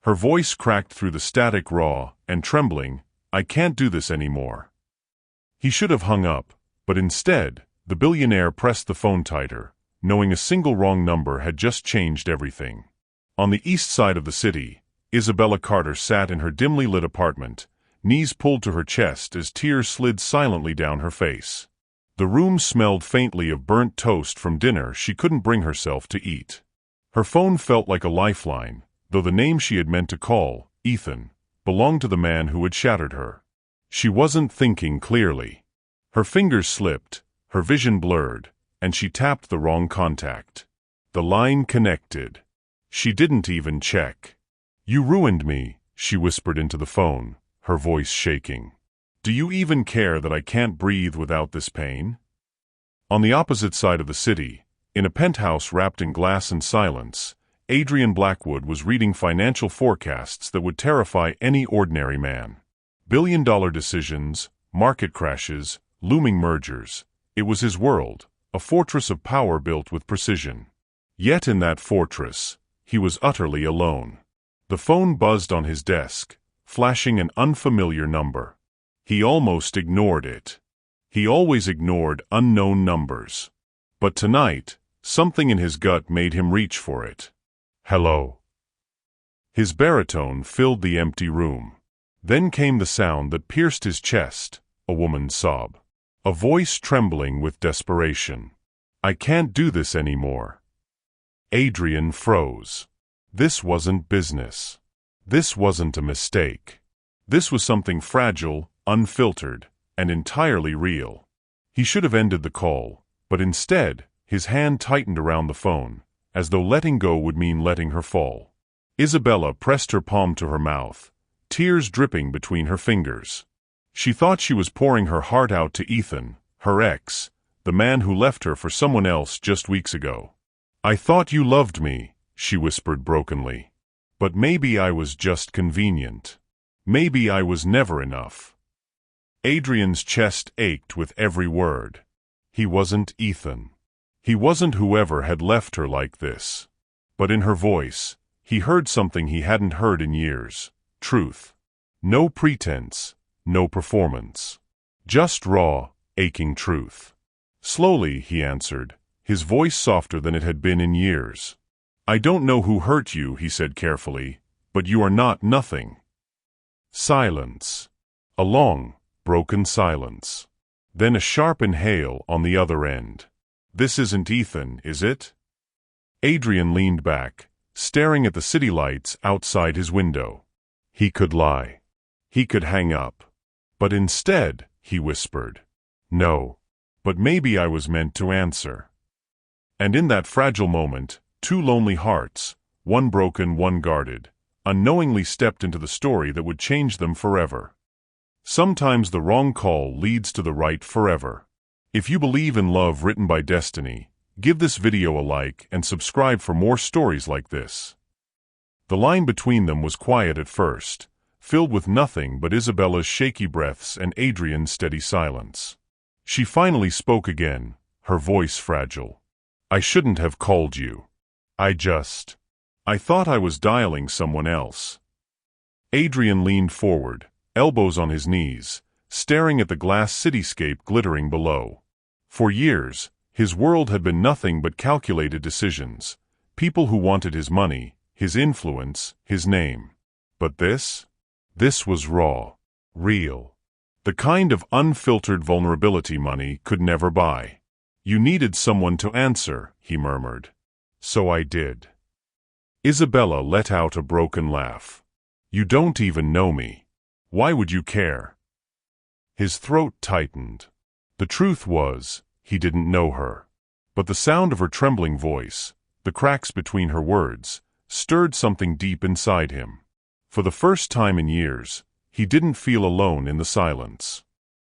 Her voice cracked through the static, raw and trembling. "I can't do this anymore." He should have hung up, but instead, the billionaire pressed the phone tighter, knowing a single wrong number had just changed everything. On the east side of the city, Isabella Carter sat in her dimly lit apartment, knees pulled to her chest as tears slid silently down her face. The room smelled faintly of burnt toast from dinner she couldn't bring herself to eat. Her phone felt like a lifeline, though the name she had meant to call, Ethan, belonged to the man who had shattered her. She wasn't thinking clearly. Her fingers slipped, her vision blurred, and she tapped the wrong contact. The line connected. She didn't even check. "You ruined me," she whispered into the phone, her voice shaking. "Do you even care that I can't breathe without this pain?" On the opposite side of the city, in a penthouse wrapped in glass and silence, Adrian Blackwood was reading financial forecasts that would terrify any ordinary man. Billion-dollar decisions, market crashes, looming mergers. It was his world, a fortress of power built with precision. Yet in that fortress, he was utterly alone. The phone buzzed on his desk, flashing an unfamiliar number. He almost ignored it. He always ignored unknown numbers. But tonight, something in his gut made him reach for it. "Hello." His baritone filled the empty room. Then came the sound that pierced his chest, a woman's sob. A voice trembling with desperation. "I can't do this anymore." Adrian froze. This wasn't business. This wasn't a mistake. This was something fragile, unfiltered, and entirely real. He should have ended the call, but instead, his hand tightened around the phone, as though letting go would mean letting her fall. Isabella pressed her palm to her mouth, tears dripping between her fingers. She thought she was pouring her heart out to Ethan, her ex, the man who left her for someone else just weeks ago. "I thought you loved me," she whispered brokenly. "But maybe I was just convenient. Maybe I was never enough." Adrian's chest ached with every word. He wasn't Ethan. He wasn't whoever had left her like this. But in her voice, he heard something he hadn't heard in years. Truth. No pretense, no performance. Just raw, aching truth. Slowly, he answered, his voice softer than it had been in years. "I don't know who hurt you," he said carefully, "but you are not nothing." Silence. A long, broken silence. Then a sharp inhale on the other end. "This isn't Ethan, is it?" Adrian leaned back, staring at the city lights outside his window. He could lie. He could hang up. But instead, he whispered, "No. But maybe I was meant to answer." And in that fragile moment, two lonely hearts, one broken, one guarded, unknowingly stepped into the story that would change them forever. Sometimes the wrong call leads to the right forever. If you believe in love written by destiny, give this video a like and subscribe for more stories like this. The line between them was quiet at first, filled with nothing but Isabella's shaky breaths and Adrian's steady silence. She finally spoke again, her voice fragile. "I shouldn't have called you. I thought I was dialing someone else." Adrian leaned forward, elbows on his knees, staring at the glass cityscape glittering below. For years, his world had been nothing but calculated decisions, people who wanted his money, his influence, his name. But this was raw, real. The kind of unfiltered vulnerability money could never buy. "You needed someone to answer," he murmured. "So I did." Isabella let out a broken laugh. "You don't even know me. Why would you care?" His throat tightened. The truth was, he didn't know her. But the sound of her trembling voice, the cracks between her words, stirred something deep inside him. For the first time in years, he didn't feel alone in the silence.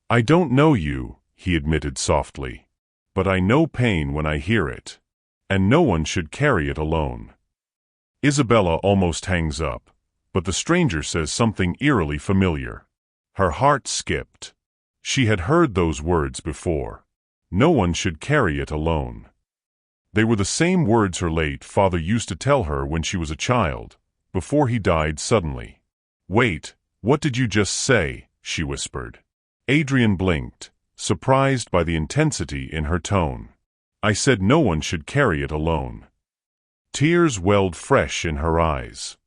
"I don't know you," he admitted softly. "But I know pain when I hear it. And no one should carry it alone." Isabella almost hangs up, but the stranger says something eerily familiar. Her heart skipped. She had heard those words before. No one should carry it alone. They were the same words her late father used to tell her when she was a child, before he died suddenly. "Wait, what did you just say?" she whispered. Adrian blinked, surprised by the intensity in her tone. "I said no one should carry it alone." Tears welled fresh in her eyes.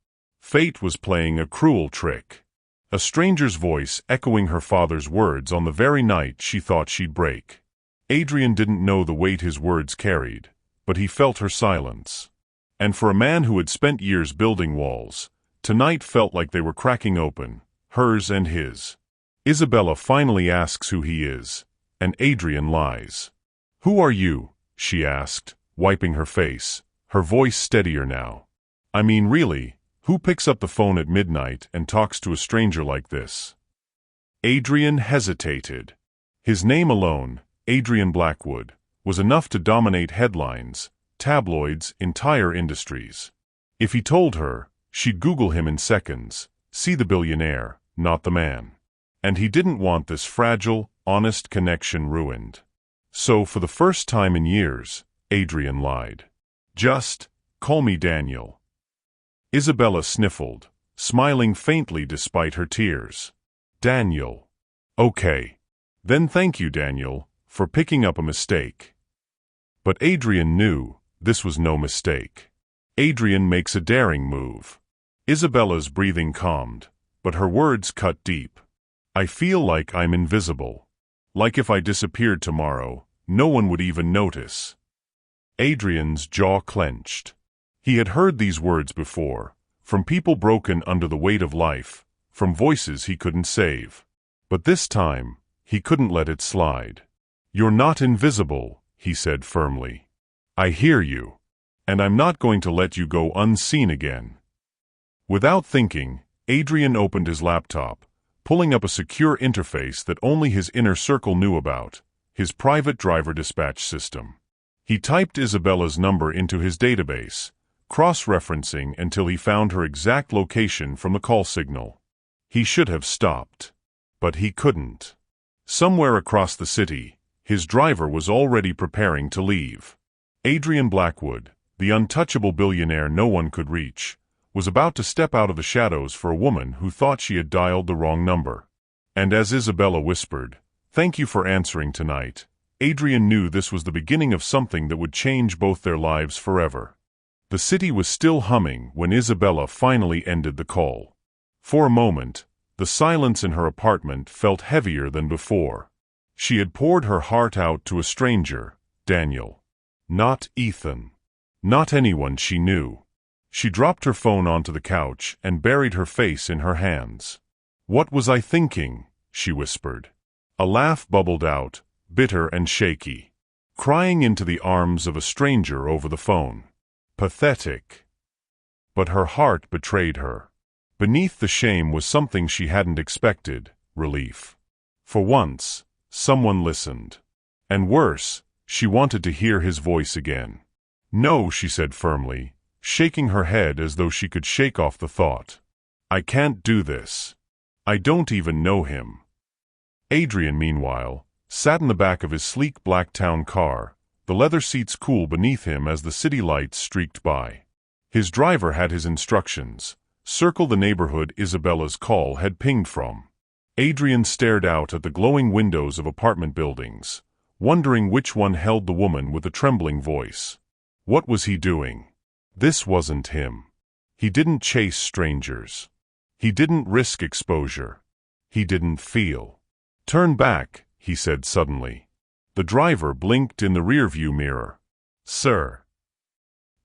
Fate was playing a cruel trick. A stranger's voice echoing her father's words on the very night she thought she'd break. Adrian didn't know the weight his words carried, but he felt her silence. And for a man who had spent years building walls, tonight felt like they were cracking open, hers and his. Isabella finally asks who he is, and Adrian lies. "Who are you?" she asked, wiping her face, her voice steadier now. "I mean, really, who picks up the phone at midnight and talks to a stranger like this?" Adrian hesitated. His name alone, Adrian Blackwood, was enough to dominate headlines, tabloids, entire industries. If he told her, she'd Google him in seconds, see the billionaire, not the man. And he didn't want this fragile, honest connection ruined. So for the first time in years, Adrian lied. "Just call me Daniel." Isabella sniffled, smiling faintly despite her tears. "Daniel. Okay. Then thank you, Daniel, for picking up a mistake." But Adrian knew this was no mistake. Adrian makes a daring move. Isabella's breathing calmed, but her words cut deep. "I feel like I'm invisible. Like if I disappeared tomorrow, no one would even notice." Adrian's jaw clenched. He had heard these words before, from people broken under the weight of life, from voices he couldn't save. But this time, he couldn't let it slide. "You're not invisible," he said firmly. "I hear you. And I'm not going to let you go unseen again." Without thinking, Adrian opened his laptop, pulling up a secure interface that only his inner circle knew about, his private driver dispatch system. He typed Isabella's number into his database, cross-referencing until he found her exact location from the call signal. He should have stopped. But he couldn't. Somewhere across the city, his driver was already preparing to leave. Adrian Blackwood, the untouchable billionaire no one could reach, was about to step out of the shadows for a woman who thought she had dialed the wrong number. And as Isabella whispered, "Thank you for answering tonight," Adrian knew this was the beginning of something that would change both their lives forever. The city was still humming when Isabella finally ended the call. For a moment, the silence in her apartment felt heavier than before. She had poured her heart out to a stranger, Daniel. Not Ethan. Not anyone she knew. She dropped her phone onto the couch and buried her face in her hands. "What was I thinking?" she whispered. A laugh bubbled out, bitter and shaky. Crying into the arms of a stranger over the phone. Pathetic. But her heart betrayed her. Beneath the shame was something she hadn't expected, relief. For once, someone listened. And worse, she wanted to hear his voice again. "No," she said firmly, shaking her head as though she could shake off the thought. "I can't do this. I don't even know him." Adrian, meanwhile, sat in the back of his sleek black town car, the leather seats cool beneath him as the city lights streaked by. His driver had his instructions: circle the neighborhood Isabella's call had pinged from. Adrian stared out at the glowing windows of apartment buildings, wondering which one held the woman with the trembling voice. What was he doing? This wasn't him. He didn't chase strangers. He didn't risk exposure. He didn't feel. "Turn back," he said suddenly. The driver blinked in the rearview mirror. "Sir."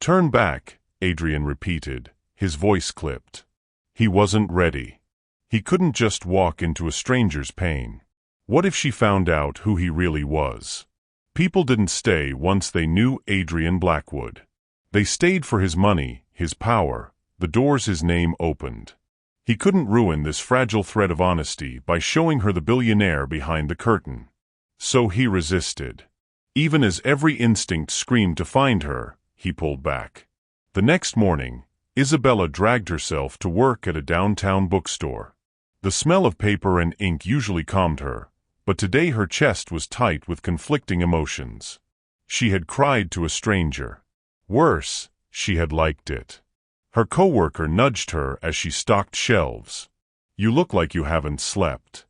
"Turn back," Adrian repeated, his voice clipped. He wasn't ready. He couldn't just walk into a stranger's pain. What if she found out who he really was? People didn't stay once they knew Adrian Blackwood. They stayed for his money, his power, the doors his name opened. He couldn't ruin this fragile thread of honesty by showing her the billionaire behind the curtain. So he resisted. Even as every instinct screamed to find her, he pulled back. The next morning, Isabella dragged herself to work at a downtown bookstore. The smell of paper and ink usually calmed her, but today her chest was tight with conflicting emotions. She had cried to a stranger. Worse, she had liked it. Her coworker nudged her as she stocked shelves. "You look like you haven't slept."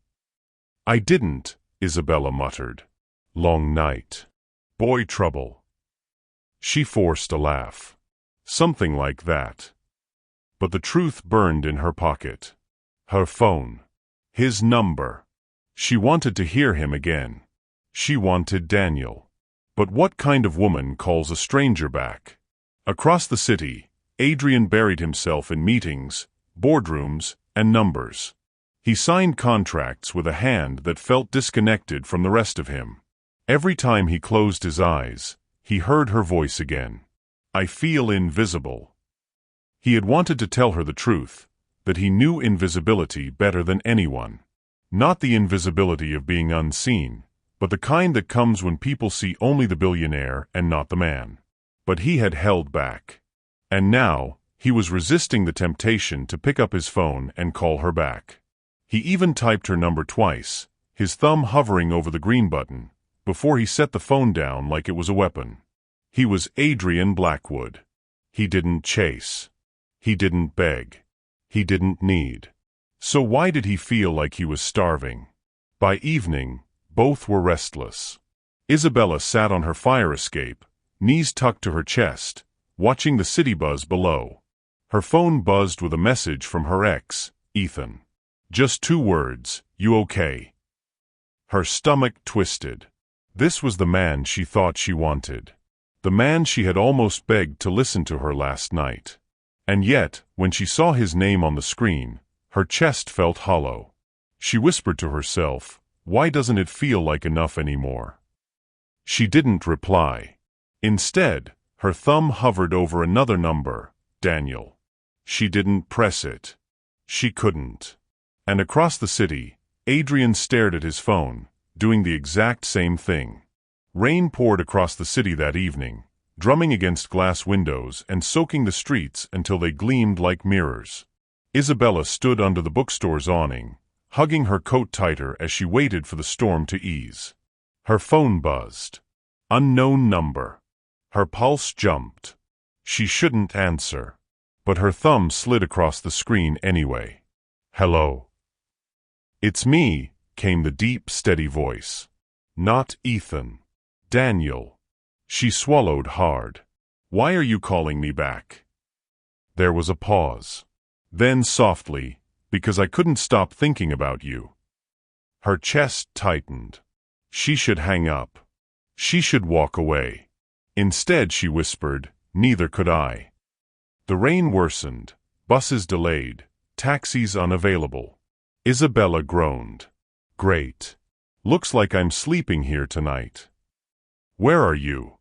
"I didn't," Isabella muttered. "Long night. Boy trouble." She forced a laugh. Something like that. But the truth burned in her pocket. Her phone. His number. She wanted to hear him again. She wanted Daniel. But what kind of woman calls a stranger back? Across the city, Adrian buried himself in meetings, boardrooms, and numbers. He signed contracts with a hand that felt disconnected from the rest of him. Every time he closed his eyes, he heard her voice again. "I feel invisible." He had wanted to tell her the truth, that he knew invisibility better than anyone. Not the invisibility of being unseen, but the kind that comes when people see only the billionaire and not the man. But he had held back. And now, he was resisting the temptation to pick up his phone and call her back. He even typed her number twice, his thumb hovering over the green button, before he set the phone down like it was a weapon. He was Adrian Blackwood. He didn't chase. He didn't beg. He didn't need. So why did he feel like he was starving? By evening, both were restless. Isabella sat on her fire escape, knees tucked to her chest, watching the city buzz below. Her phone buzzed with a message from her ex, Ethan. Just 2 words, "You okay?" Her stomach twisted. This was the man she thought she wanted. The man she had almost begged to listen to her last night. And yet, when she saw his name on the screen, her chest felt hollow. She whispered to herself, "Why doesn't it feel like enough anymore?" She didn't reply. Instead, her thumb hovered over another number, Daniel. She didn't press it. She couldn't. And across the city, Adrian stared at his phone, doing the exact same thing. Rain poured across the city that evening, drumming against glass windows and soaking the streets until they gleamed like mirrors. Isabella stood under the bookstore's awning, hugging her coat tighter as she waited for the storm to ease. Her phone buzzed. Unknown number. Her pulse jumped. She shouldn't answer. But her thumb slid across the screen anyway. "Hello." "It's me," came the deep, steady voice. "Not Ethan. Daniel." She swallowed hard. "Why are you calling me back?" There was a pause. Then softly, "Because I couldn't stop thinking about you." Her chest tightened. She should hang up. She should walk away. Instead, she whispered, "Neither could I." The rain worsened, buses delayed, taxis unavailable. Isabella groaned. "Great. Looks like I'm sleeping here tonight." "Where are you?"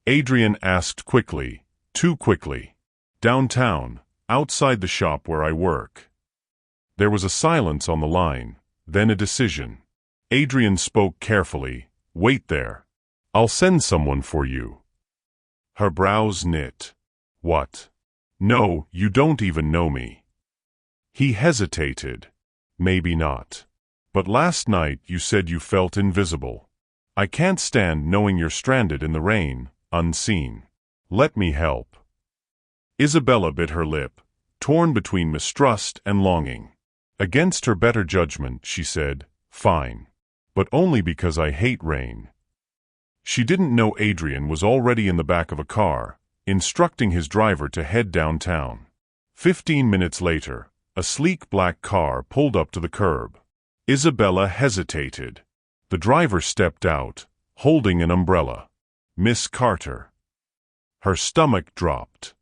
Adrian asked quickly, too quickly. "Downtown, outside the shop where I work." There was a silence on the line, then a decision. Adrian spoke carefully. "Wait there. I'll send someone for you." Her brows knit. "What? No, you don't even know me." He hesitated. "Maybe not. But last night you said you felt invisible. I can't stand knowing you're stranded in the rain, unseen. Let me help." Isabella bit her lip, torn between mistrust and longing. Against her better judgment, she said, "Fine. But only because I hate rain." She didn't know Adrian was already in the back of a car, instructing his driver to head downtown. 15 minutes later, a sleek black car pulled up to the curb. Isabella hesitated. The driver stepped out, holding an umbrella. "Miss Carter." Her stomach dropped.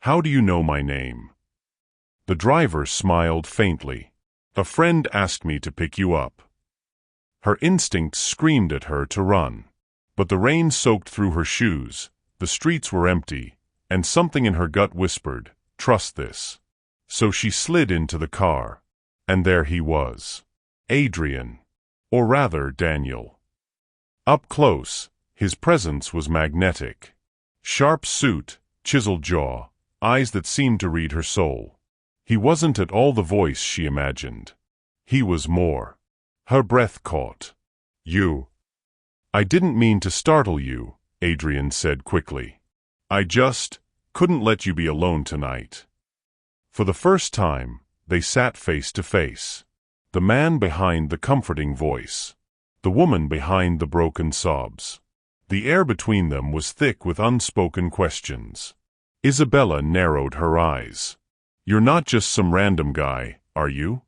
"How do you know my name?" The driver smiled faintly. "A friend asked me to pick you up." Her instincts screamed at her to run. But the rain soaked through her shoes, the streets were empty, and something in her gut whispered, "Trust this." So she slid into the car. And there he was. Adrian. Or rather, Daniel. Up close, his presence was magnetic. Sharp suit, chiseled jaw, eyes that seemed to read her soul. He wasn't at all the voice she imagined. He was more. Her breath caught. "You." "I didn't mean to startle you," Adrian said quickly. "I just couldn't let you be alone tonight." For the first time, they sat face to face. The man behind the comforting voice. The woman behind the broken sobs. The air between them was thick with unspoken questions. Isabella narrowed her eyes. "You're not just some random guy, are you?"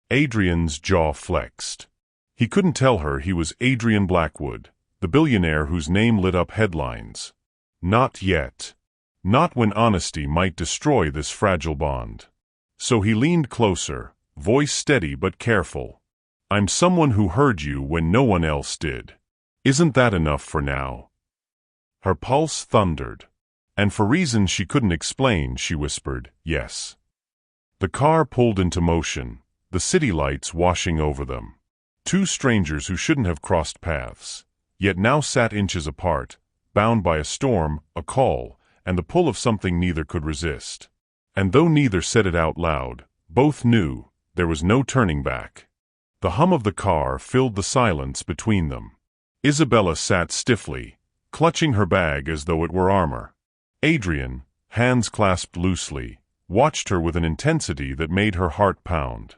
Adrian's jaw flexed. He couldn't tell her he was Adrian Blackwood, the billionaire whose name lit up headlines. Not yet. Not when honesty might destroy this fragile bond. So he leaned closer, voice steady but careful. "I'm someone who heard you when no one else did. Isn't that enough for now?" Her pulse thundered. And for reasons she couldn't explain, she whispered, "Yes." The car pulled into motion, the city lights washing over them. Two strangers who shouldn't have crossed paths, yet now sat inches apart, bound by a storm, a call, and the pull of something neither could resist. And though neither said it out loud, both knew there was no turning back. The hum of the car filled the silence between them. Isabella sat stiffly, clutching her bag as though it were armor. Adrian, hands clasped loosely, watched her with an intensity that made her heart pound.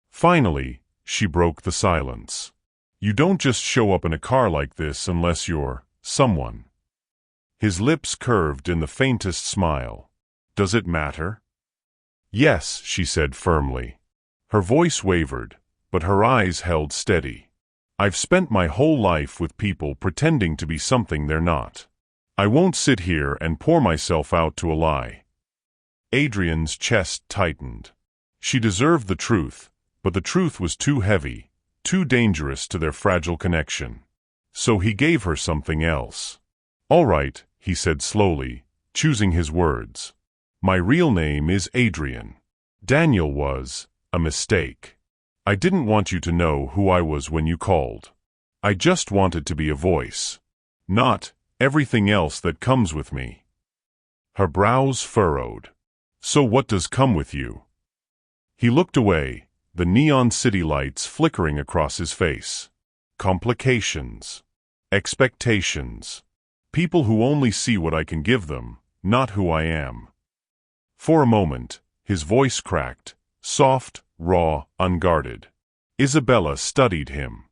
Finally, she broke the silence. "You don't just show up in a car like this unless you're someone." His lips curved in the faintest smile. "Does it matter?" "Yes," she said firmly. Her voice wavered, but her eyes held steady. "I've spent my whole life with people pretending to be something they're not. I won't sit here and pour myself out to a lie." Adrian's chest tightened. She deserved the truth, but the truth was too heavy, too dangerous to their fragile connection. So he gave her something else. "All right," he said slowly, choosing his words. "My real name is Adrian. Daniel was a mistake. I didn't want you to know who I was when you called. I just wanted to be a voice. Not everything else that comes with me." Her brows furrowed. "So what does come with you?" He looked away, the neon city lights flickering across his face. "Complications. Expectations. People who only see what I can give them, not who I am." For a moment, his voice cracked, soft, raw, unguarded. Isabella studied him.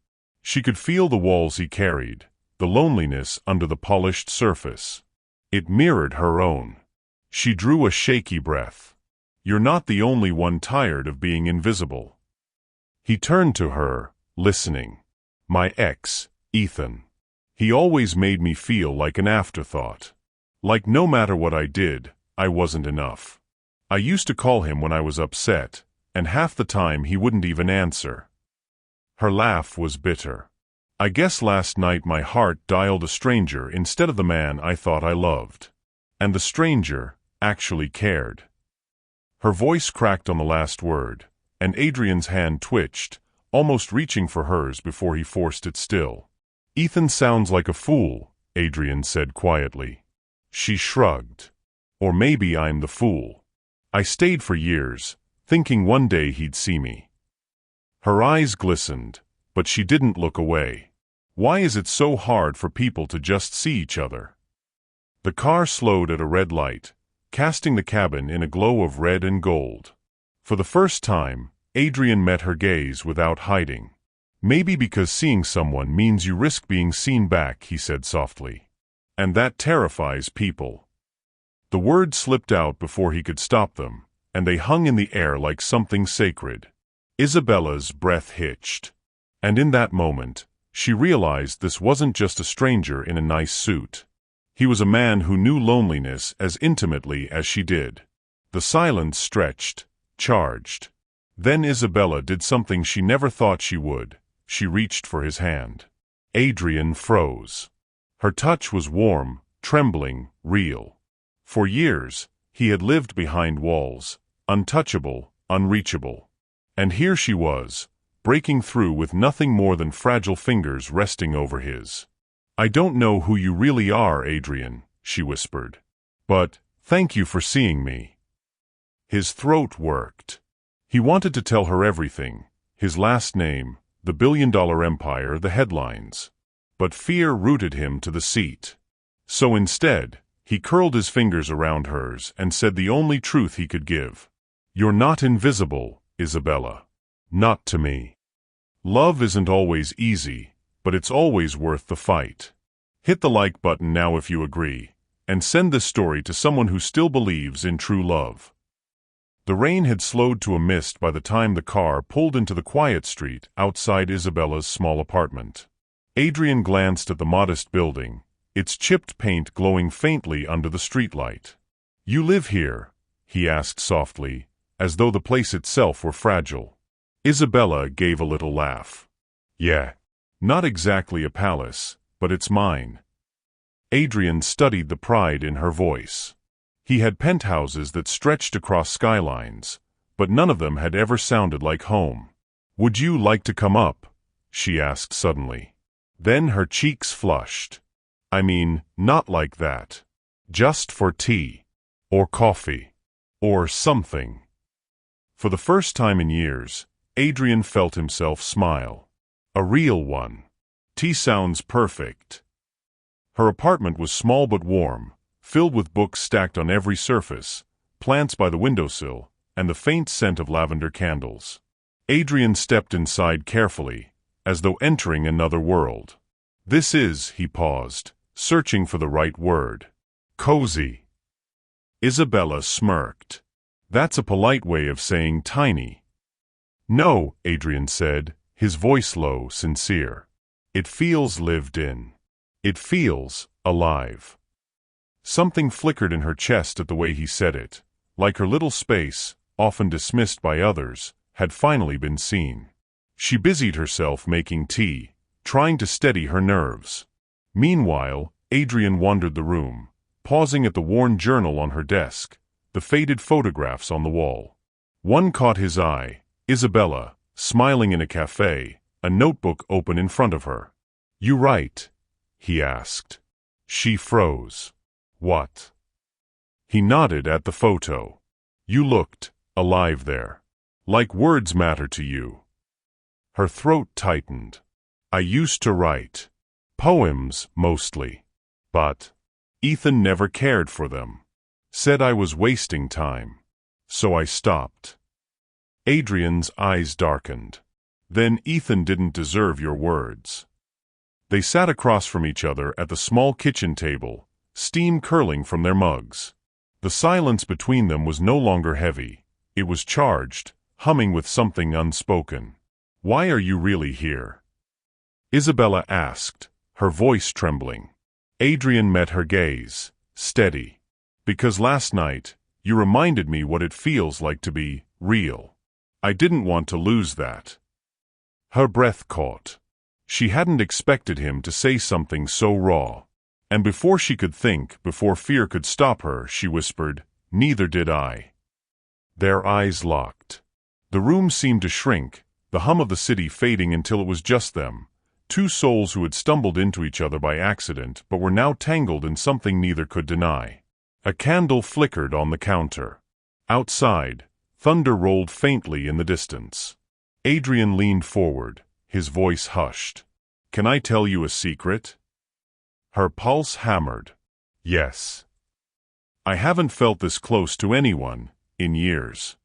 She could feel the walls he carried, the loneliness under the polished surface. It mirrored her own. She drew a shaky breath. "You're not the only one tired of being invisible." He turned to her, listening. "My ex, Ethan. He always made me feel like an afterthought. Like no matter what I did, I wasn't enough. I used to call him when I was upset, and half the time he wouldn't even answer." Her laugh was bitter. "I guess last night my heart dialed a stranger instead of the man I thought I loved. And the stranger actually cared." Her voice cracked on the last word, and Adrian's hand twitched, almost reaching for hers before he forced it still. "Ethan sounds like a fool," Adrian said quietly. She shrugged. "Or maybe I'm the fool. I stayed for years, thinking one day he'd see me." Her eyes glistened, but she didn't look away. Why is it so hard for people to just see each other? The car slowed at a red light, casting the cabin in a glow of red and gold. For the first time, Adrian met her gaze without hiding. "Maybe because seeing someone means you risk being seen back," he said softly. "And that terrifies people." The words slipped out before he could stop them, and they hung in the air like something sacred. Isabella's breath hitched. And in that moment, she realized this wasn't just a stranger in a nice suit. He was a man who knew loneliness as intimately as she did. The silence stretched, charged. Then Isabella did something she never thought she would. She reached for his hand. Adrian froze. Her touch was warm, trembling, real. For years, he had lived behind walls, untouchable, unreachable. And here she was, breaking through with nothing more than fragile fingers resting over his. "I don't know who you really are, Adrian," she whispered. "But, thank you for seeing me." His throat worked. He wanted to tell her everything, his last name, the billion-dollar empire, the headlines. But fear rooted him to the seat. So instead, he curled his fingers around hers and said the only truth he could give. You're not invisible, Isabella. Not to me. Love isn't always easy, but it's always worth the fight. Hit the like button now if you agree, and send this story to someone who still believes in true love. The rain had slowed to a mist by the time the car pulled into the quiet street outside Isabella's small apartment. Adrian glanced at the modest building, its chipped paint glowing faintly under the streetlight. "You live here?" he asked softly, as though the place itself were fragile. Isabella gave a little laugh. "Yeah. Not exactly a palace, but it's mine." Adrian studied the pride in her voice. He had penthouses that stretched across skylines, but none of them had ever sounded like home. "Would you like to come up?" she asked suddenly. Then her cheeks flushed. "I mean, not like that. Just for tea. Or coffee. Or something." For the first time in years, Adrian felt himself smile. A real one. Tea sounds perfect. Her apartment was small but warm, filled with books stacked on every surface, plants by the windowsill, and the faint scent of lavender candles. Adrian stepped inside carefully, as though entering another world. "This is," he paused, searching for the right word. "Cozy." Isabella smirked. "That's a polite way of saying tiny." "No," Adrian said, his voice low, sincere. "It feels lived in. It feels alive." Something flickered in her chest at the way he said it, like her little space, often dismissed by others, had finally been seen. She busied herself making tea, trying to steady her nerves. Meanwhile, Adrian wandered the room, pausing at the worn journal on her desk, the faded photographs on the wall. One caught his eye, Isabella, smiling in a cafe, a notebook open in front of her. "You write?" he asked. She froze. "What?" He nodded at the photo. "You looked alive there. Like words matter to you." Her throat tightened. "I used to write. Poems, mostly. But Ethan never cared for them. Said I was wasting time. So I stopped." Adrian's eyes darkened. "Then Ethan didn't deserve your words." They sat across from each other at the small kitchen table, steam curling from their mugs. The silence between them was no longer heavy. It was charged, humming with something unspoken. "Why are you really here?" Isabella asked, her voice trembling. Adrian met her gaze, steady. "Because last night, you reminded me what it feels like to be real. I didn't want to lose that." Her breath caught. She hadn't expected him to say something so raw. And before she could think, before fear could stop her, she whispered, "Neither did I." Their eyes locked. The room seemed to shrink, the hum of the city fading until it was just them, two souls who had stumbled into each other by accident but were now tangled in something neither could deny. A candle flickered on the counter. Outside, thunder rolled faintly in the distance. Adrian leaned forward, his voice hushed. "Can I tell you a secret?" Her pulse hammered. "Yes." "I haven't felt this close to anyone in years."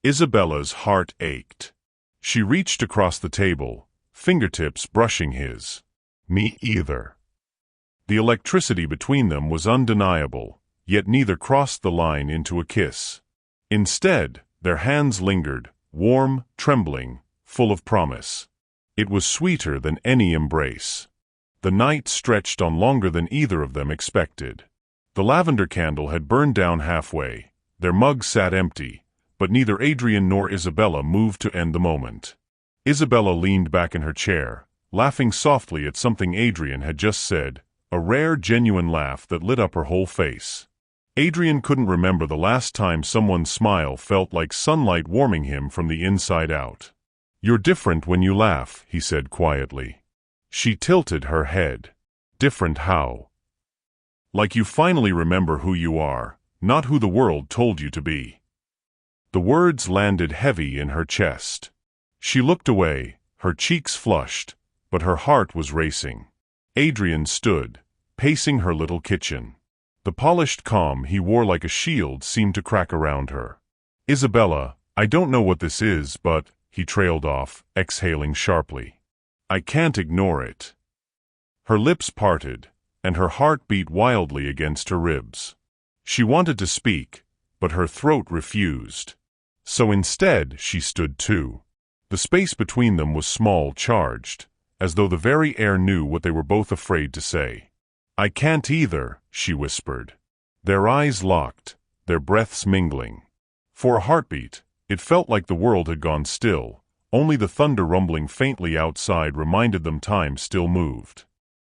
Isabella's heart ached. She reached across the table, fingertips brushing his. "Me either." The electricity between them was undeniable, yet neither crossed the line into a kiss. Instead, their hands lingered, warm, trembling, full of promise. It was sweeter than any embrace. The night stretched on longer than either of them expected. The lavender candle had burned down halfway. Their mugs sat empty, but neither Adrian nor Isabella moved to end the moment. Isabella leaned back in her chair, laughing softly at something Adrian had just said, a rare, genuine laugh that lit up her whole face. Adrian couldn't remember the last time someone's smile felt like sunlight warming him from the inside out. "You're different when you laugh," he said quietly. She tilted her head. "Different how?" "Like you finally remember who you are, not who the world told you to be." The words landed heavy in her chest. She looked away, her cheeks flushed, but her heart was racing. Adrian stood, pacing her little kitchen. The polished calm he wore like a shield seemed to crack around her. Isabella, I don't know what this is, but, he trailed off, exhaling sharply. I can't ignore it. Her lips parted, and her heart beat wildly against her ribs. She wanted to speak, but her throat refused. So instead, she stood too. The space between them was small, charged, as though the very air knew what they were both afraid to say. I can't either, she whispered. Their eyes locked, their breaths mingling. For a heartbeat, it felt like the world had gone still, only the thunder rumbling faintly outside reminded them time still moved.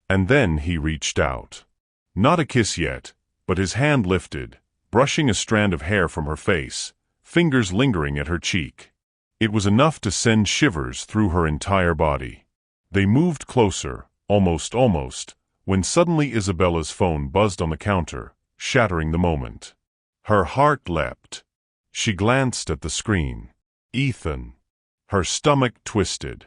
And then he reached out. Not a kiss yet, but his hand lifted, brushing a strand of hair from her face, fingers lingering at her cheek. It was enough to send shivers through her entire body. They moved closer, almost, when suddenly Isabella's phone buzzed on the counter, shattering the moment. Her heart leapt. She glanced at the screen. Ethan. Her stomach twisted.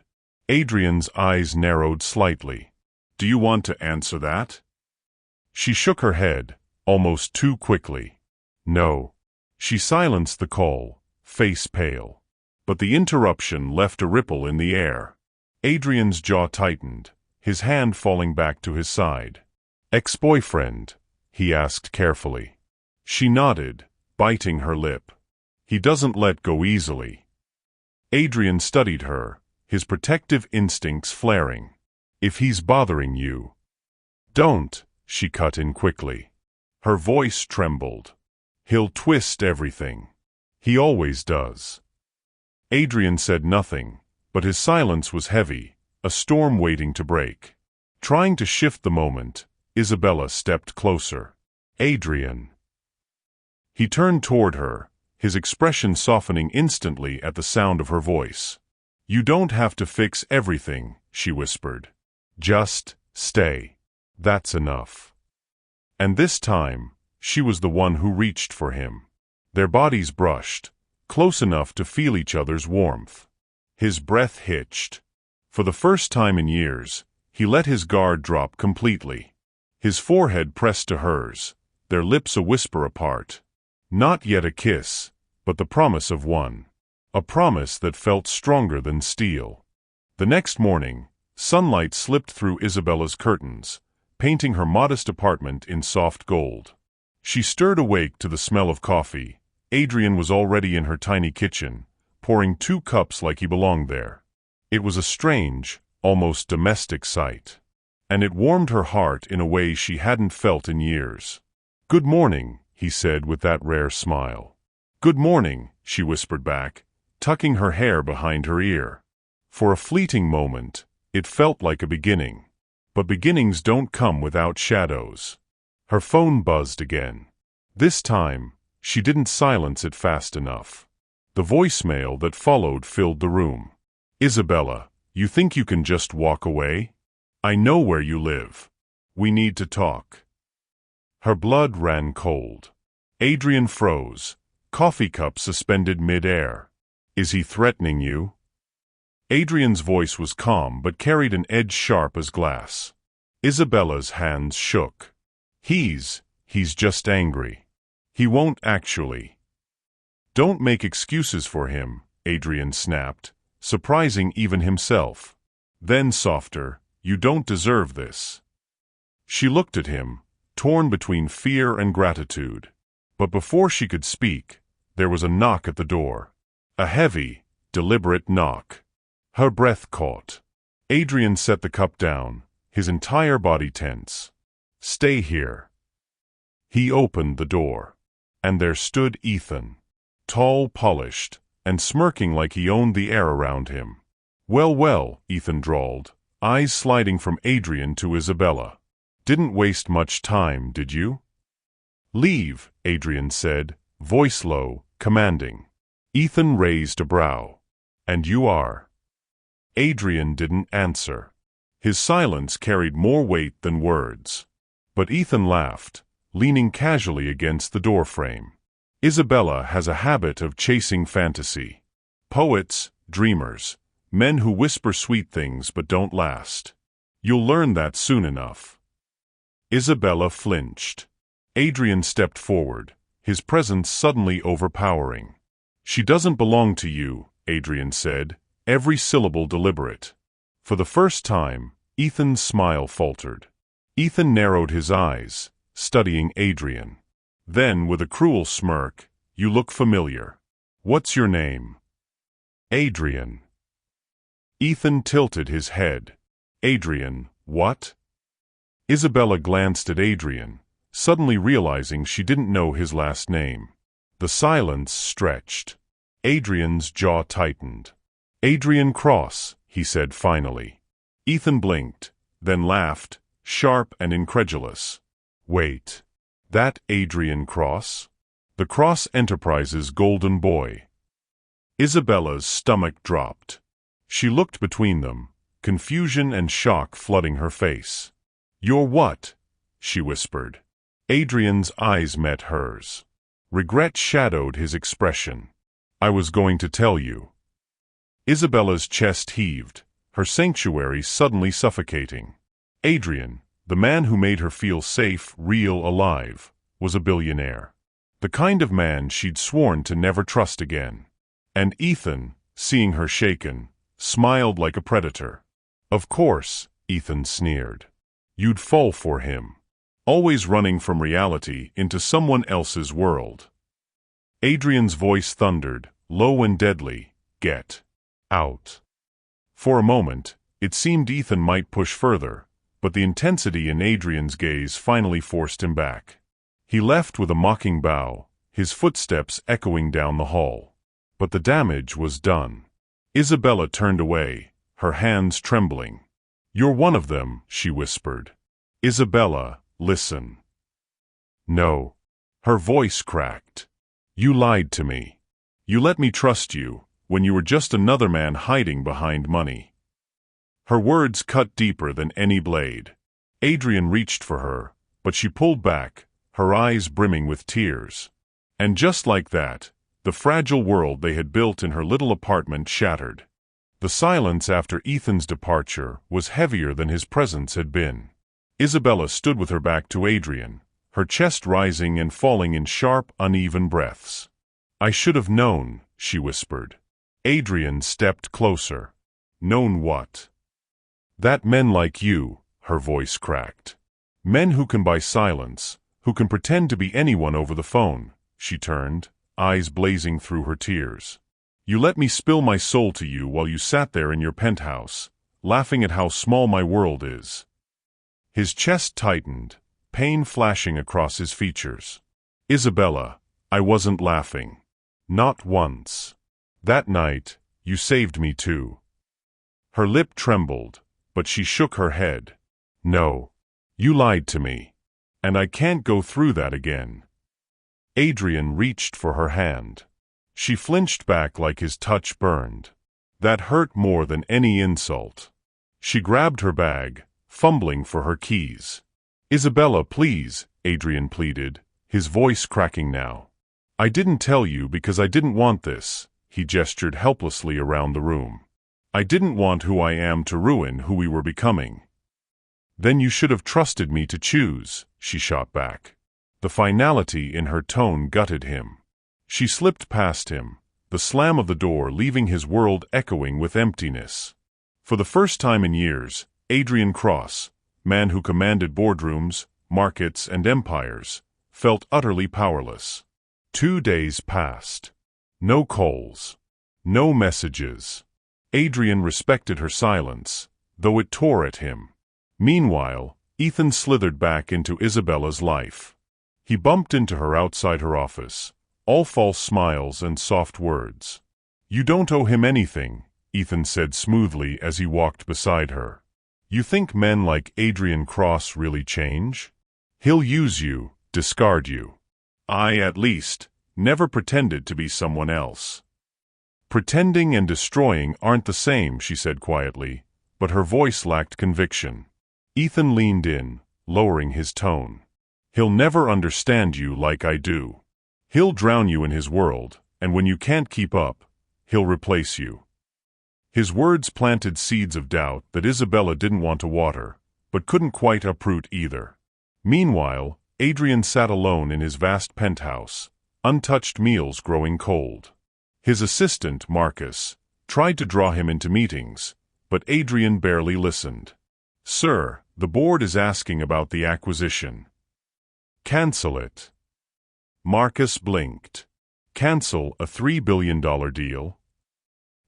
Adrian's eyes narrowed slightly. Do you want to answer that? She shook her head, almost too quickly. No. She silenced the call, face pale. But the interruption left a ripple in the air. Adrian's jaw tightened, his hand falling back to his side. Ex-boyfriend? He asked carefully. She nodded, biting her lip. He doesn't let go easily. Adrian studied her, his protective instincts flaring. If he's bothering you. Don't, she cut in quickly. Her voice trembled. He'll twist everything. He always does. Adrian said nothing, but his silence was heavy, a storm waiting to break. Trying to shift the moment, Isabella stepped closer. Adrian. He turned toward her, his expression softening instantly at the sound of her voice. You don't have to fix everything, she whispered. Just stay. That's enough. And this time, she was the one who reached for him. Their bodies brushed, close enough to feel each other's warmth. His breath hitched. For the first time in years, he let his guard drop completely. His forehead pressed to hers, their lips a whisper apart. Not yet a kiss, but the promise of one. A promise that felt stronger than steel. The next morning, sunlight slipped through Isabella's curtains, painting her modest apartment in soft gold. She stirred awake to the smell of coffee. Adrian was already in her tiny kitchen, pouring 2 cups like he belonged there. It was a strange, almost domestic sight. And it warmed her heart in a way she hadn't felt in years. Good morning, he said with that rare smile. Good morning, she whispered back, tucking her hair behind her ear. For a fleeting moment, it felt like a beginning. But beginnings don't come without shadows. Her phone buzzed again. This time, she didn't silence it fast enough. The voicemail that followed filled the room. Isabella, you think you can just walk away? I know where you live. We need to talk. Her blood ran cold. Adrian froze, coffee cup suspended mid-air. Is he threatening you? Adrian's voice was calm but carried an edge sharp as glass. Isabella's hands shook. He's just angry. He won't actually. Don't make excuses for him, Adrian snapped, surprising even himself. Then softer, you don't deserve this. She looked at him, torn between fear and gratitude. But before she could speak, there was a knock at the door. A heavy, deliberate knock. Her breath caught. Adrian set the cup down, his entire body tense. Stay here. He opened the door. And there stood Ethan. Tall, polished, and smirking like he owned the air around him. Well, Ethan drawled, eyes sliding from Adrian to Isabella. Didn't waste much time, did you? Leave, Adrian said, voice low, commanding. Ethan raised a brow. And you are? Adrian didn't answer. His silence carried more weight than words. But Ethan laughed, leaning casually against the doorframe. Isabella has a habit of chasing fantasy. Poets, dreamers, men who whisper sweet things but don't last. You'll learn that soon enough. Isabella flinched. Adrian stepped forward, his presence suddenly overpowering. She doesn't belong to you, Adrian said, every syllable deliberate. For the first time, Ethan's smile faltered. Ethan narrowed his eyes, studying Adrian. Then, with a cruel smirk, "You look familiar. What's your name?" "Adrian." Ethan tilted his head. "Adrian, what?" Isabella glanced at Adrian, suddenly realizing she didn't know his last name. The silence stretched. Adrian's jaw tightened. "Adrian Cross," he said finally. Ethan blinked, then laughed, sharp and incredulous. "Wait. That Adrian Cross? The Cross Enterprises golden boy?" Isabella's stomach dropped. She looked between them, confusion and shock flooding her face. "You're what?" she whispered. Adrian's eyes met hers. Regret shadowed his expression. "I was going to tell you." Isabella's chest heaved, her sanctuary suddenly suffocating. Adrian, the man who made her feel safe, real, alive, was a billionaire. The kind of man she'd sworn to never trust again. And Ethan, seeing her shaken, smiled like a predator. "Of course," Ethan sneered. "You'd fall for him. Always running from reality into someone else's world." Adrian's voice thundered, low and deadly, "Get out." For a moment, it seemed Ethan might push further, but the intensity in Adrian's gaze finally forced him back. He left with a mocking bow, his footsteps echoing down the hall. But the damage was done. Isabella turned away, her hands trembling. "You're one of them," she whispered. "Isabella, listen." "No." Her voice cracked. "You lied to me. You let me trust you, when you were just another man hiding behind money." Her words cut deeper than any blade. Adrian reached for her, but she pulled back, her eyes brimming with tears. And just like that, the fragile world they had built in her little apartment shattered. The silence after Ethan's departure was heavier than his presence had been. Isabella stood with her back to Adrian, her chest rising and falling in sharp, uneven breaths. "I should have known," she whispered. Adrian stepped closer. "Known what?" "That men like you," her voice cracked. "Men who can buy silence, who can pretend to be anyone over the phone." She turned, eyes blazing through her tears. "You let me spill my soul to you while you sat there in your penthouse, laughing at how small my world is." His chest tightened, pain flashing across his features. "Isabella, I wasn't laughing. Not once. That night, you saved me too." Her lip trembled, but she shook her head. "No. You lied to me. And I can't go through that again." Adrian reached for her hand. She flinched back like his touch burned. That hurt more than any insult. She grabbed her bag, fumbling for her keys. "Isabella, please," Adrian pleaded, his voice cracking now. "I didn't tell you because I didn't want this." He gestured helplessly around the room. "I didn't want who I am to ruin who we were becoming." "Then you should have trusted me to choose," she shot back. The finality in her tone gutted him. She slipped past him, the slam of the door leaving his world echoing with emptiness. For the first time in years, Adrian Cross, man who commanded boardrooms, markets, and empires, felt utterly powerless. 2 days passed. No calls. No messages. Adrian respected her silence, though it tore at him. Meanwhile, Ethan slithered back into Isabella's life. He bumped into her outside her office, all false smiles and soft words. "You don't owe him anything," Ethan said smoothly as he walked beside her. "You think men like Adrian Cross really change? He'll use you, discard you. I, at least, never pretended to be someone else." "Pretending and destroying aren't the same," she said quietly, but her voice lacked conviction. Ethan leaned in, lowering his tone. "He'll never understand you like I do. He'll drown you in his world, and when you can't keep up, he'll replace you." His words planted seeds of doubt that Isabella didn't want to water, but couldn't quite uproot either. Meanwhile, Adrian sat alone in his vast penthouse, untouched meals growing cold. His assistant, Marcus, tried to draw him into meetings, but Adrian barely listened. "Sir, the board is asking about the acquisition." "Cancel it." Marcus blinked. "Cancel a $3 billion deal?"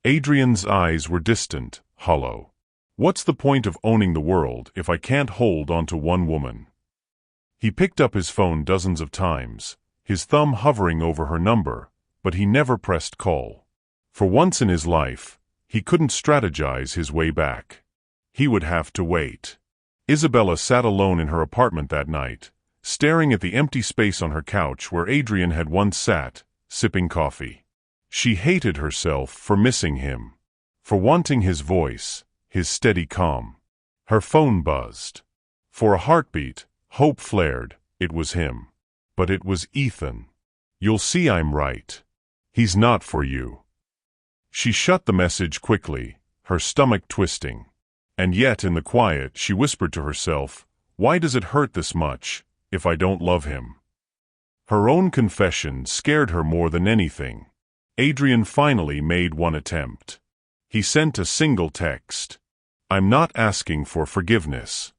Adrian's eyes were distant, hollow. "What's the point of owning the world if I can't hold onto one woman?" He picked up his phone dozens of times, his thumb hovering over her number, but he never pressed call. For once in his life, he couldn't strategize his way back. He would have to wait. Isabella sat alone in her apartment that night, staring at the empty space on her couch where Adrian had once sat, sipping coffee. She hated herself for missing him, for wanting his voice, his steady calm. Her phone buzzed. For a heartbeat, hope flared. It was him. But it was Ethan. "You'll see I'm right. He's not for you." She shut the message quickly, her stomach twisting. And yet, in the quiet, she whispered to herself, "Why does it hurt this much, if I don't love him?" Her own confession scared her more than anything. Adrian finally made one attempt. He sent a single text. "I'm not asking for forgiveness.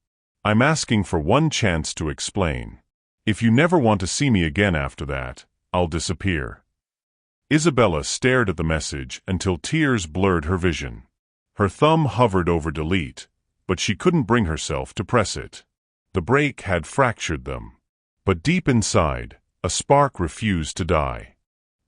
I'm asking for one chance to explain. If you never want to see me again after that, I'll disappear." Isabella stared at the message until tears blurred her vision. Her thumb hovered over delete, but she couldn't bring herself to press it. The break had fractured them. But deep inside, a spark refused to die.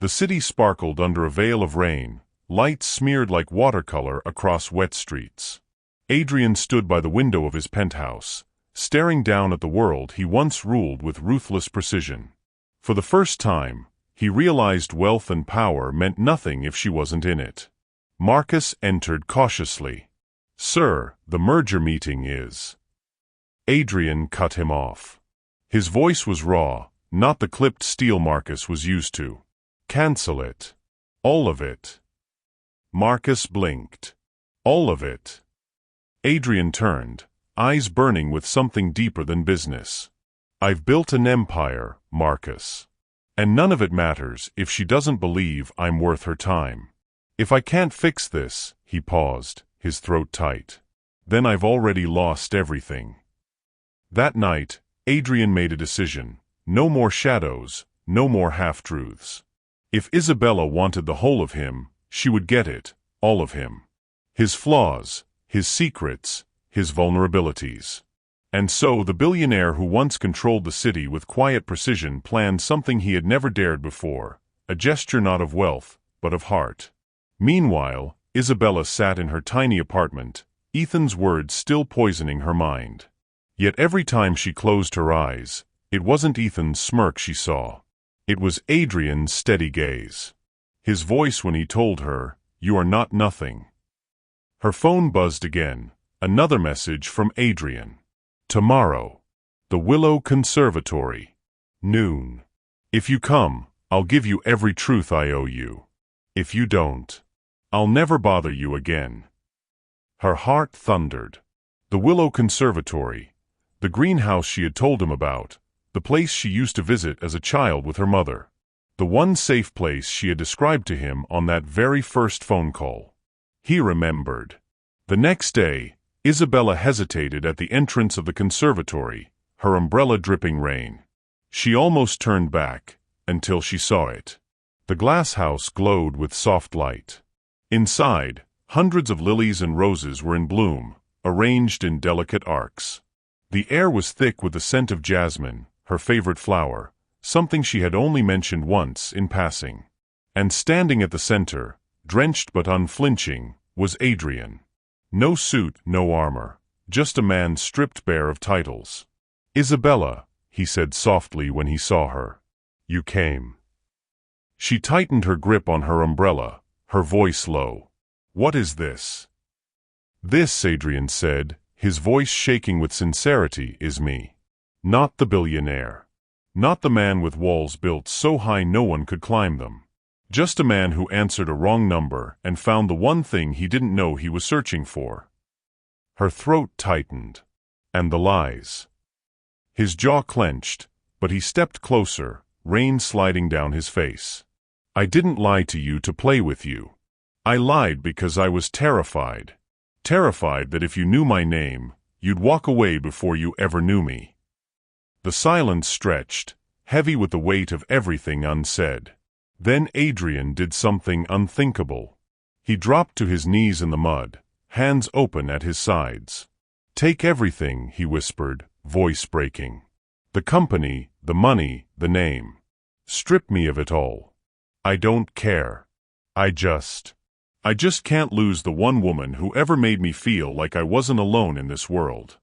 The city sparkled under a veil of rain, lights smeared like watercolor across wet streets. Adrian stood by the window of his penthouse, staring down at the world he once ruled with ruthless precision. For the first time, he realized wealth and power meant nothing if she wasn't in it. Marcus entered cautiously. "Sir, the merger meeting is—" Adrian cut him off. His voice was raw, not the clipped steel Marcus was used to. "Cancel it. All of it." Marcus blinked. "All of it?" Adrian turned, eyes burning with something deeper than business. "I've built an empire, Marcus. And none of it matters if she doesn't believe I'm worth her time. If I can't fix this," he paused, his throat tight, "then I've already lost everything." That night, Adrian made a decision. No more shadows, no more half-truths. If Isabella wanted the whole of him, she would get it, all of him. His flaws, his secrets, his vulnerabilities. And so the billionaire who once controlled the city with quiet precision planned something he had never dared before, a gesture not of wealth, but of heart. Meanwhile, Isabella sat in her tiny apartment, Ethan's words still poisoning her mind. Yet every time she closed her eyes, it wasn't Ethan's smirk she saw. It was Adrian's steady gaze. His voice when he told her, "You are not nothing." Her phone buzzed again, another message from Adrian. "Tomorrow. The Willow Conservatory. Noon. If you come, I'll give you every truth I owe you. If you don't, I'll never bother you again." Her heart thundered. The Willow Conservatory, the greenhouse she had told him about, the place she used to visit as a child with her mother. The one safe place she had described to him on that very first phone call. He remembered. The next day, Isabella hesitated at the entrance of the conservatory, her umbrella dripping rain. She almost turned back, until she saw it. The glass house glowed with soft light. Inside, hundreds of lilies and roses were in bloom, arranged in delicate arcs. The air was thick with the scent of jasmine, her favorite flower, something she had only mentioned once in passing. And standing at the center, drenched but unflinching, was Adrian. No suit, no armor, just a man stripped bare of titles. "Isabella," he said softly when he saw her. "You came." She tightened her grip on her umbrella, her voice low. "What is this?" "This," Adrian said, his voice shaking with sincerity, "is me. Not the billionaire. Not the man with walls built so high no one could climb them. Just a man who answered a wrong number and found the one thing he didn't know he was searching for." Her throat tightened. "And the lies." His jaw clenched, but he stepped closer, rain sliding down his face. I didn't lie to you to play with you. I lied because I was terrified. Terrified that if you knew my name, you'd walk away before you ever knew me." The silence stretched, heavy with the weight of everything unsaid. Then Adrian did something unthinkable. He dropped to his knees in the mud, hands open at his sides. "Take everything," he whispered, voice breaking. "The company, the money, the name. Strip me of it all. I don't care. I just can't lose the one woman who ever made me feel like I wasn't alone in this world."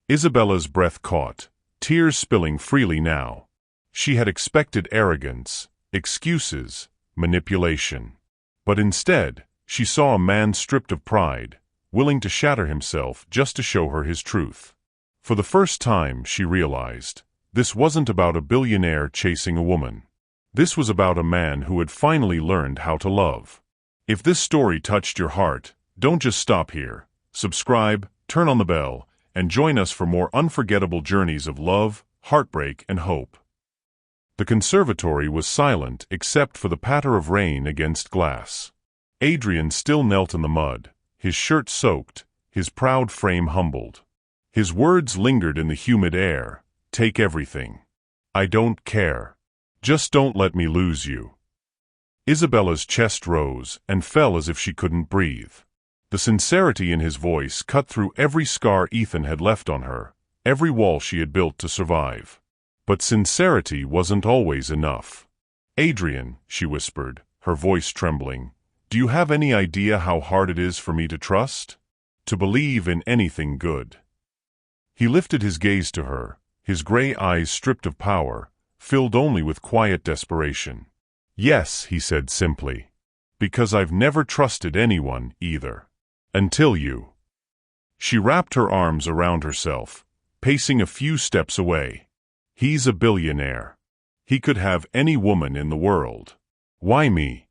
Isabella's breath caught, tears spilling freely now. She had expected arrogance, excuses, manipulation. But instead, she saw a man stripped of pride, willing to shatter himself just to show her his truth. For the first time, she realized, this wasn't about a billionaire chasing a woman. This was about a man who had finally learned how to love. If this story touched your heart, don't just stop here. Subscribe, turn on the bell, and join us for more unforgettable journeys of love, heartbreak, and hope. The conservatory was silent except for the patter of rain against glass. Adrian still knelt in the mud, his shirt soaked, his proud frame humbled. His words lingered in the humid air. "Take everything. I don't care. Just don't let me lose you." Isabella's chest rose and fell as if she couldn't breathe. The sincerity in his voice cut through every scar Ethan had left on her, every wall she had built to survive. But sincerity wasn't always enough. "Adrian," she whispered, her voice trembling, "do you have any idea how hard it is for me to trust? To believe in anything good?" He lifted his gaze to her, his gray eyes stripped of power, filled only with quiet desperation. "Yes," he said simply. "Because I've never trusted anyone, either. Until you." She wrapped her arms around herself, pacing a few steps away. "He's a billionaire. He could have any woman in the world. Why me?"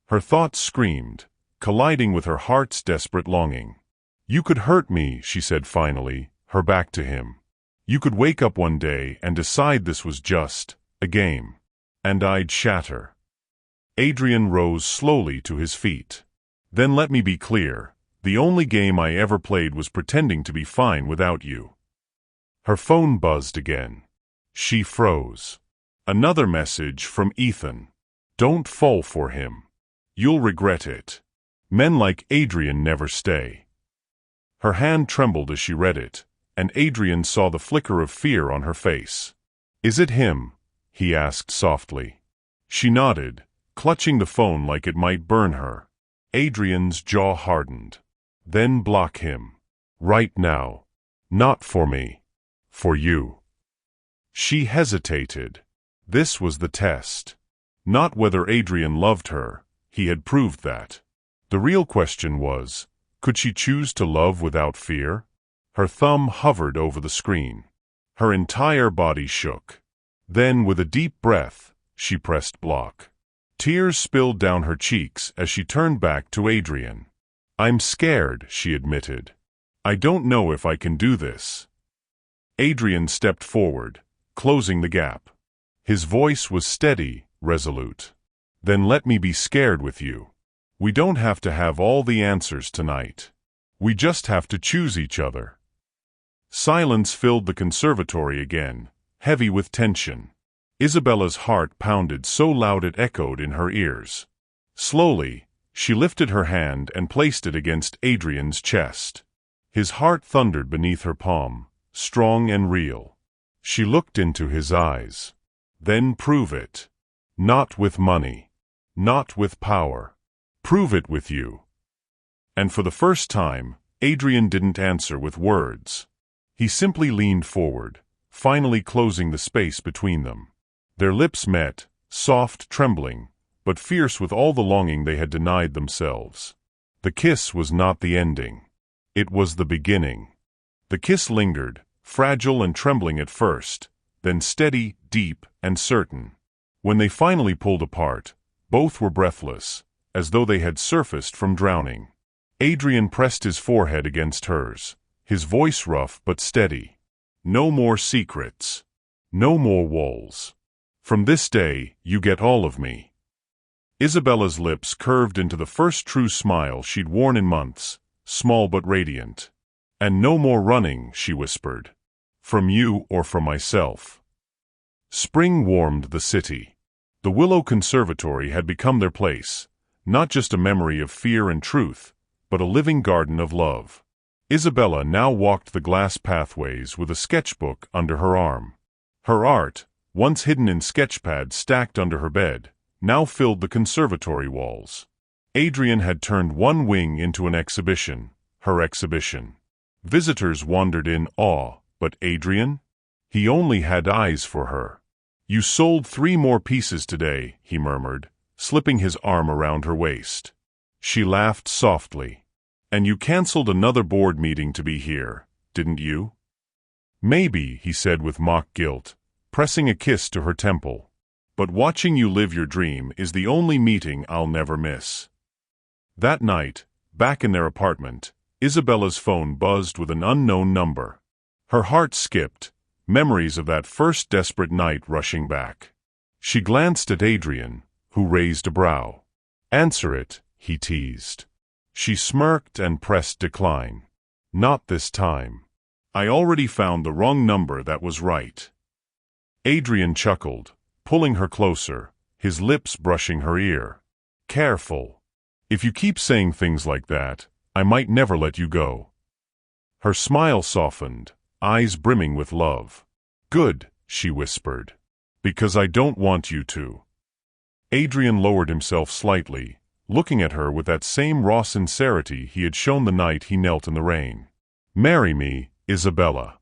Her thoughts screamed, colliding with her heart's desperate longing. "You could hurt me," she said finally, her back to him. "You could wake up one day and decide this was just a game. And I'd shatter." Adrian rose slowly to his feet. "Then let me be clear. The only game I ever played was pretending to be fine without you." Her phone buzzed again. She froze. Another message from Ethan. "Don't fall for him. You'll regret it. Men like Adrian never stay." Her hand trembled as she read it, and Adrian saw the flicker of fear on her face. "Is it him?" he asked softly. She nodded, clutching the phone like it might burn her. Adrian's jaw hardened. "Then block him. Right now. Not for me. For you." She hesitated. This was the test. Not whether Adrian loved her. He had proved that. The real question was, could she choose to love without fear? Her thumb hovered over the screen. Her entire body shook. Then, with a deep breath, she pressed block. Tears spilled down her cheeks as she turned back to Adrian. "I'm scared," she admitted. "I don't know if I can do this." Adrian stepped forward, closing the gap. His voice was steady, resolute. "Then let me be scared with you. We don't have to have all the answers tonight. We just have to choose each other." Silence filled the conservatory again, heavy with tension. Isabella's heart pounded so loud it echoed in her ears. Slowly, she lifted her hand and placed it against Adrian's chest. His heart thundered beneath her palm, strong and real. She looked into his eyes. "Then prove it. Not with money. Not with power. Prove it with you." And for the first time, Adrian didn't answer with words. He simply leaned forward, finally closing the space between them. Their lips met, soft, trembling, but fierce with all the longing they had denied themselves. The kiss was not the ending. It was the beginning. The kiss lingered, fragile and trembling at first, then steady, deep, and certain. When they finally pulled apart, both were breathless, as though they had surfaced from drowning. Adrian pressed his forehead against hers, his voice rough but steady. "No more secrets. No more walls. From this day, you get all of me." Isabella's lips curved into the first true smile she'd worn in months, small but radiant. "And no more running," she whispered. "From you or from myself." Spring warmed the city. The Willow Conservatory had become their place, not just a memory of fear and truth, but a living garden of love. Isabella now walked the glass pathways with a sketchbook under her arm. Her art, once hidden in sketchpads stacked under her bed, now filled the conservatory walls. Adrian had turned one wing into an exhibition, her exhibition. Visitors wandered in awe, but Adrian? He only had eyes for her. "You sold 3 more pieces today," he murmured, slipping his arm around her waist. She laughed softly. "And you canceled another board meeting to be here, didn't you?" "Maybe," he said with mock guilt, pressing a kiss to her temple. "But watching you live your dream is the only meeting I'll never miss." That night, back in their apartment, Isabella's phone buzzed with an unknown number. Her heart skipped, memories of that first desperate night rushing back. She glanced at Adrian, who raised a brow. "Answer it," he teased. She smirked and pressed decline. "Not this time. I already found the wrong number that was right." Adrian chuckled, pulling her closer, his lips brushing her ear. "Careful. If you keep saying things like that, I might never let you go." Her smile softened, eyes brimming with love. "Good," she whispered. "Because I don't want you to." Adrian lowered himself slightly, looking at her with that same raw sincerity he had shown the night he knelt in the rain. "Marry me, Isabella."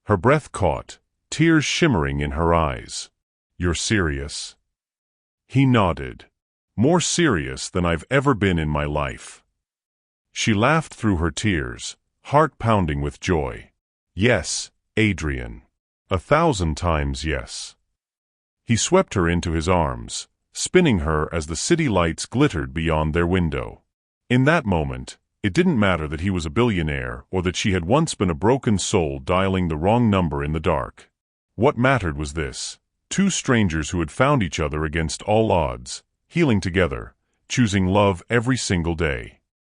Her breath caught, tears shimmering in her eyes. "You're serious?" He nodded. "More serious than I've ever been in my life." She laughed through her tears, heart pounding with joy. "Yes, Adrian. 1,000 times yes." He swept her into his arms, spinning her as the city lights glittered beyond their window. In that moment, it didn't matter that he was a billionaire or that she had once been a broken soul dialing the wrong number in the dark. What mattered was this: 2 strangers who had found each other against all odds, healing together, choosing love every single day.